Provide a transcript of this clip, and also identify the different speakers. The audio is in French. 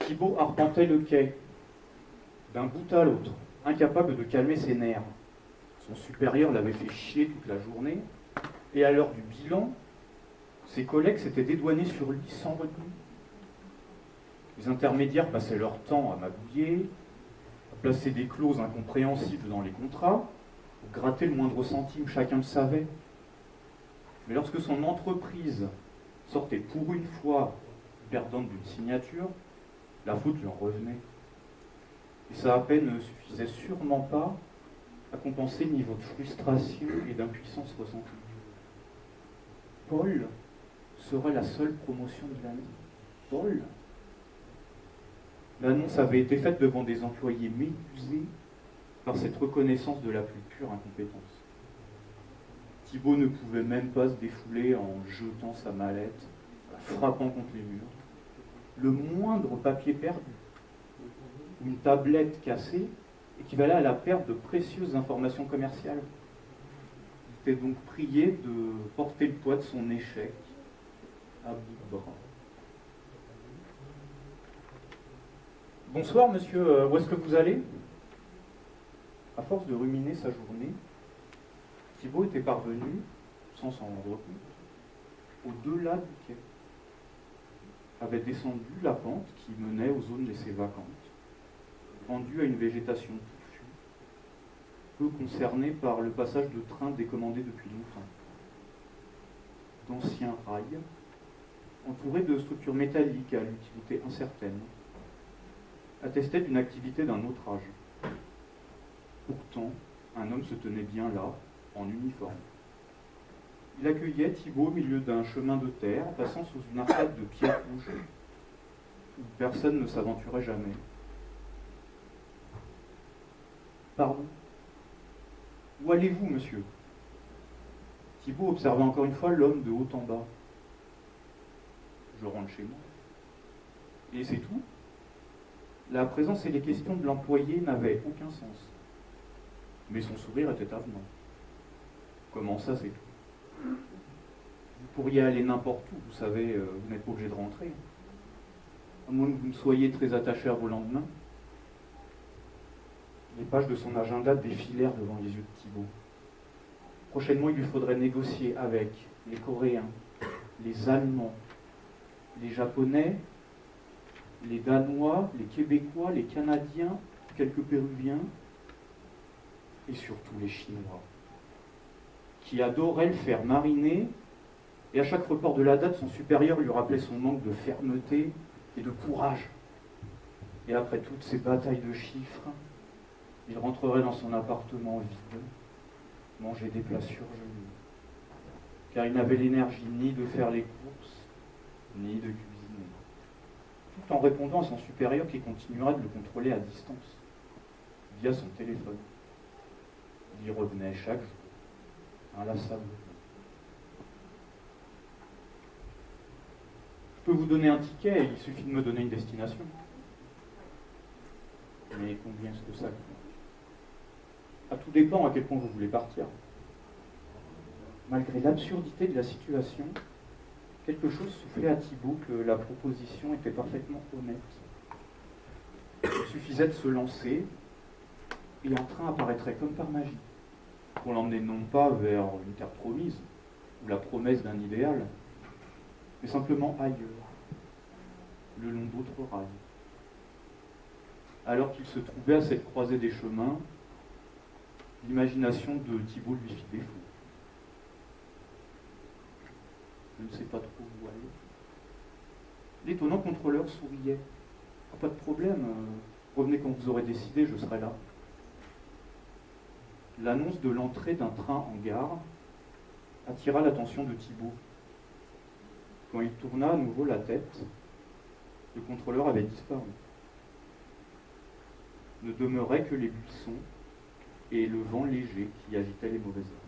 Speaker 1: Thibaut arpentait le quai, d'un bout à l'autre, incapable de calmer ses nerfs. Son supérieur l'avait fait chier toute la journée, et à l'heure du bilan, ses collègues s'étaient dédouanés sur lui sans retenue. Les intermédiaires passaient leur temps à magouiller, à placer des clauses incompréhensibles dans les contrats, pour gratter le moindre centime, chacun le savait. Mais lorsque son entreprise sortait pour une fois perdante d'une signature, la faute lui en revenait. Et ça à peine ne suffisait sûrement pas à compenser le niveau de frustration et d'impuissance ressentie. Paul serait la seule promotion de l'année. Paul. L'annonce avait été faite devant des employés médusés par cette reconnaissance de la plus pure incompétence. Thibaut ne pouvait même pas se défouler en jetant sa mallette, en frappant contre les murs. Le moindre papier perdu, ou une tablette cassée, équivalait à la perte de précieuses informations commerciales. Il était donc prié de porter le poids de son échec à bout de bras. Bonsoir, monsieur, où est-ce que vous allez ? À force de ruminer sa journée, Thibaut était parvenu, sans s'en rendre compte, au-delà du quai. Avait descendu la pente qui menait aux zones laissées vacantes, rendue à une végétation touffue, peu concernée par le passage de trains décommandés depuis longtemps. D'anciens rails, entourés de structures métalliques à l'utilité incertaine, attestaient d'une activité d'un autre âge. Pourtant, un homme se tenait bien là, en uniforme. Il accueillait Thibaut au milieu d'un chemin de terre, passant sous une arcade de pierre rouge, où personne ne s'aventurait jamais. Pardon. Où allez-vous, monsieur ? Thibaut observait encore une fois l'homme de haut en bas. Je rentre chez moi. Et c'est tout ? La présence et les questions de l'employé n'avaient aucun sens. Mais son sourire était avenant. Comment ça, c'est tout ? Vous pourriez aller n'importe où, vous savez, vous n'êtes pas obligé de rentrer. À moins que vous ne soyez très attaché à vos lendemains. Les pages de son agenda défilèrent devant les yeux de Thibaut. Prochainement, il lui faudrait négocier avec les Coréens, les Allemands, les Japonais, les Danois, les Québécois, les Canadiens, quelques Péruviens, et surtout les Chinois, qui adorait le faire mariner, et à chaque report de la date, son supérieur lui rappelait son manque de fermeté et de courage. Et après toutes ces batailles de chiffres, il rentrerait dans son appartement vide, manger des plats surgelés, car il n'avait l'énergie ni de faire les courses, ni de cuisiner, tout en répondant à son supérieur qui continuera de le contrôler à distance, via son téléphone. Il y revenait chaque jour, inlassablement. Je peux vous donner un ticket, il suffit de me donner une destination. Mais combien est-ce que ça coûte ? À tout dépend à quel point vous voulez partir. Malgré l'absurdité de la situation, quelque chose soufflait à Thibaut que la proposition était parfaitement honnête. Il suffisait de se lancer, et un train apparaîtrait comme par magie, pour l'emmener non pas vers une terre promise, ou la promesse d'un idéal, mais simplement ailleurs, le long d'autres rails. Alors qu'il se trouvait à cette croisée des chemins, l'imagination de Thibaut lui fit défaut. Je ne sais pas trop où aller. L'étonnant contrôleur souriait. Ah, pas de problème, revenez quand vous aurez décidé, je serai là. L'annonce de l'entrée d'un train en gare attira l'attention de Thibaut. Quand il tourna à nouveau la tête, le contrôleur avait disparu. Ne demeuraient que les buissons et le vent léger qui agitait les mauvaises herbes.